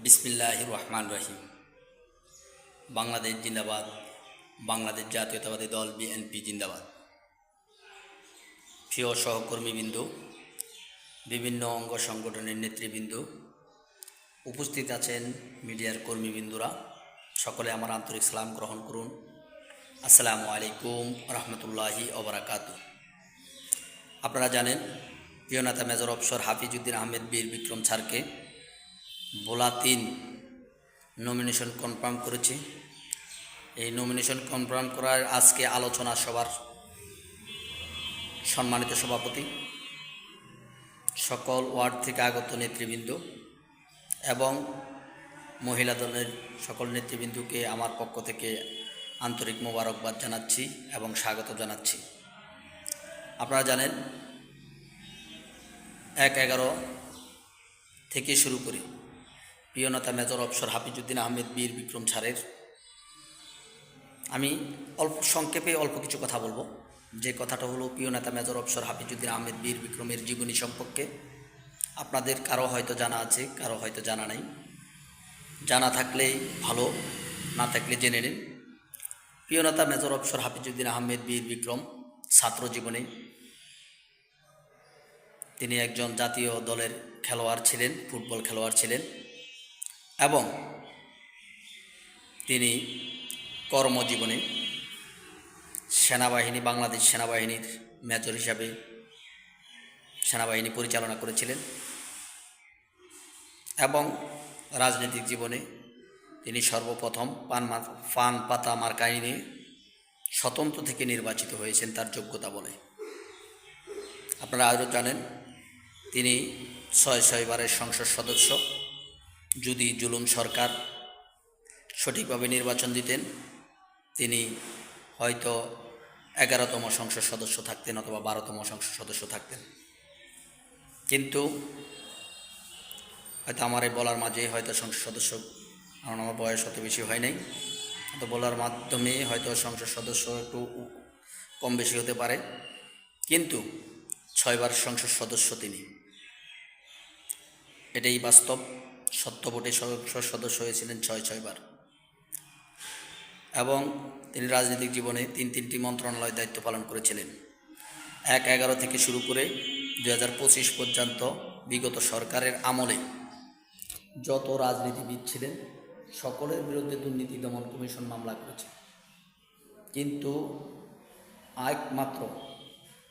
বিসমিল্লাহির রহমান রহিম। বাংলাদেশ জিন্দাবাদ। বাংলাদেশ জাতীয়তাবাদী দল বিএনপি জিন্দাবাদ। প্রিয় সহকর্মীবৃন্দ, বিভিন্ন অঙ্গ সংগঠনের নেতৃবৃন্দ, উপস্থিত আছেন মিডিয়ার কর্মীবৃন্দরা, সকলে আমার আন্তরিক সালাম গ্রহণ করুন। আসসালামু আলাইকুম রহমতুল্লাহি ওবারাকাতু। আপনারা জানেন, প্রিয় নেতা মেজর অফিসার হাফিজউদ্দিন আহমেদ বীর বিক্রম স্যারকে ভোলা ৩ নমিনেশন কনফার্ম করেছে। এই নমিনেশন কনফার্ম করার আজকে আলোচনা সভার সম্মানিত সভাপতি, সকল ওয়ার্ড থেকে আগত নেতৃবৃন্দ এবং মহিলা দলের সকল নেতৃবৃন্দকে আমার পক্ষ থেকে আন্তরিক মোবারকবাদ জানাচ্ছি এবং স্বাগত জানাচ্ছি। আপনারা জানেন, ১/১১ থেকে শুরু করে প্রিয় নেতা মেজর অফিসার হাফিজউদ্দিন আহমেদ বীর বিক্রম স্যারের আমি সংক্ষেপে অল্প কিছু কথা বলবো। যে কথাটা হলো, প্রিয় নেতা মেজর অফিসার হাফিজউদ্দিন আহমেদ বীর বিক্রমের জীবনী সম্পর্কে আপনাদের কারো হয়তো জানা আছে, কারো হয়তো জানা নাই। জানা থাকলে ভালো, না থাকলে জেনে নিন। প্রিয় নেতা মেজর অফিসার হাফিজউদ্দিন আহমেদ বীর বিক্রম ছাত্র জীবনে তিনি একজন জাতীয় দলের খেলোয়াড় ছিলেন, ফুটবল খেলোয়াড় ছিলেন এবং তিনি কর্মজীবনে সেনাবাহিনী, বাংলাদেশ সেনাবাহিনীর মেজর হিসাবে সেনাবাহিনী পরিচালনা করেছিলেন এবং রাজনৈতিক জীবনে তিনি সর্বপ্রথম পান পাতা মার্কায় নিয়ে স্বতন্ত্র থেকে নির্বাচিত হয়েছেন তার যোগ্যতা বলে। আপনারা আরও জানেন, তিনি ৬ বারের সংসদ সদস্য। যদি জুলুম সরকার সঠিকভাবে নির্বাচন দিতেন, তিনি হয়তো ১১তম সংসদ সদস্য থাকতেন অথবা ১২তম সংসদ সদস্য থাকতেন। কিন্তু হয়তো আমার এই বলার মাঝে হয়তো সংসদ সদস্য, কারণ আমার বয়স অত বেশি হয় নাই, তো বলার মাধ্যমে হয়তো সংসদ সদস্য একটু কম বেশি হতে পারে, কিন্তু ৬ বার সংসদ সদস্য তিনি। এটাই বাস্তব সত্য বটে। সংসদ সদস্য হয়েছিলেন ৬ বার এবং তিনি রাজনৈতিক জীবনে ৩টি মন্ত্রণালয় দায়িত্ব পালন করেছিলেন। ১/১১ থেকে শুরু করে ২০২৫ পর্যন্ত বিগত সরকারের আমলে যত রাজনীতিবিদ ছিলেন সকলের বিরুদ্ধে দুর্নীতি দমন কমিশন মামলা করেছে। কিন্তু একমাত্র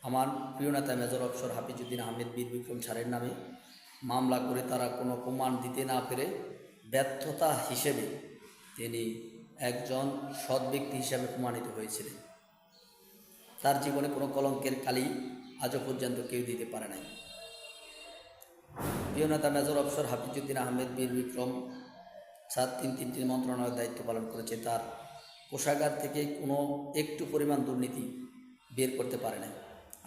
আমার প্রিয় নেতা মেজর অফিসার হাফিজউদ্দিন আহমেদ বীর বিক্রম স্যারের নামে মামলা করে তারা কোনো প্রমাণ দিতে না পেরে ব্যর্থতা হিসেবে তিনি একজন সৎ ব্যক্তি হিসাবে প্রমাণিত হয়েছিলেন। তার জীবনে কোনো কলঙ্কের কালি আজও পর্যন্ত কেউ দিতে পারে নাই। প্রিয় নেতা মেজর অফিসার হাফিজউদ্দিন আহমেদ বীর বিক্রম স্যার ৩টি মন্ত্রণালয়ের দায়িত্ব পালন করেছে। তার কোষাগার থেকে কোনো একটু পরিমাণ দুর্নীতি বের করতে পারে নাই।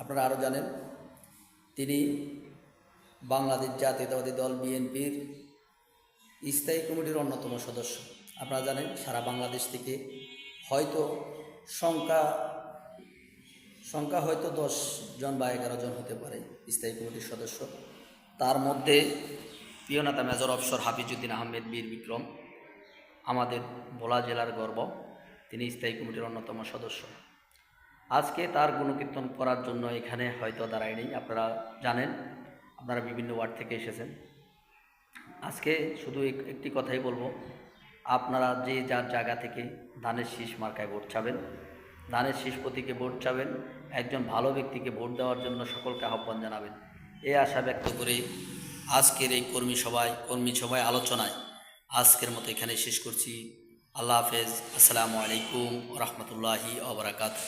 আপনারা আরও জানেন, তিনি বাংলাদেশ জাতীয়তাবাদী দল বিএনপির স্থায়ী কমিটির অন্যতম সদস্য। আপনারা জানেন, সারা বাংলাদেশ থেকে হয়তো সংখ্যা হয়তো 10 জন বা 11 জন হতে পারে স্থায়ী কমিটির সদস্য। তার মধ্যে প্রিয় নেতা মেজর অফিসার হাফিজউদ্দিন আহমেদ বীর বিক্রম আমাদের ভোলা জেলার গর্ব। তিনি স্থায়ী কমিটির অন্যতম সদস্য। আজকে তার গুণকীর্তন করার জন্য এখানে হয়তো দাঁড়ায় নেই। আপনারা জানেন, আপনারা বিভিন্ন ওয়ার্ড থেকে এসেছেন। আজকে শুধু একটি কথাই বলবো, আপনারা যে যার জায়গা থেকে ধানের শীষ মার্কায় ভোট চাবেন, ধানের শীষ প্রতীকে ভোট চাবেন, একজন ভালো ব্যক্তিকে ভোট দেওয়ার জন্য সকলকে আহ্বান জানাবেন। এই আশা ব্যক্ত করে আজকের এই কর্মী সভায় আলোচনায় আজকের মতো এখানে শেষ করছি। আল্লাহ হাফেজ। আসসালামু আলাইকুম রহমতুল্লাহি ওয়া বারাকাতুহু।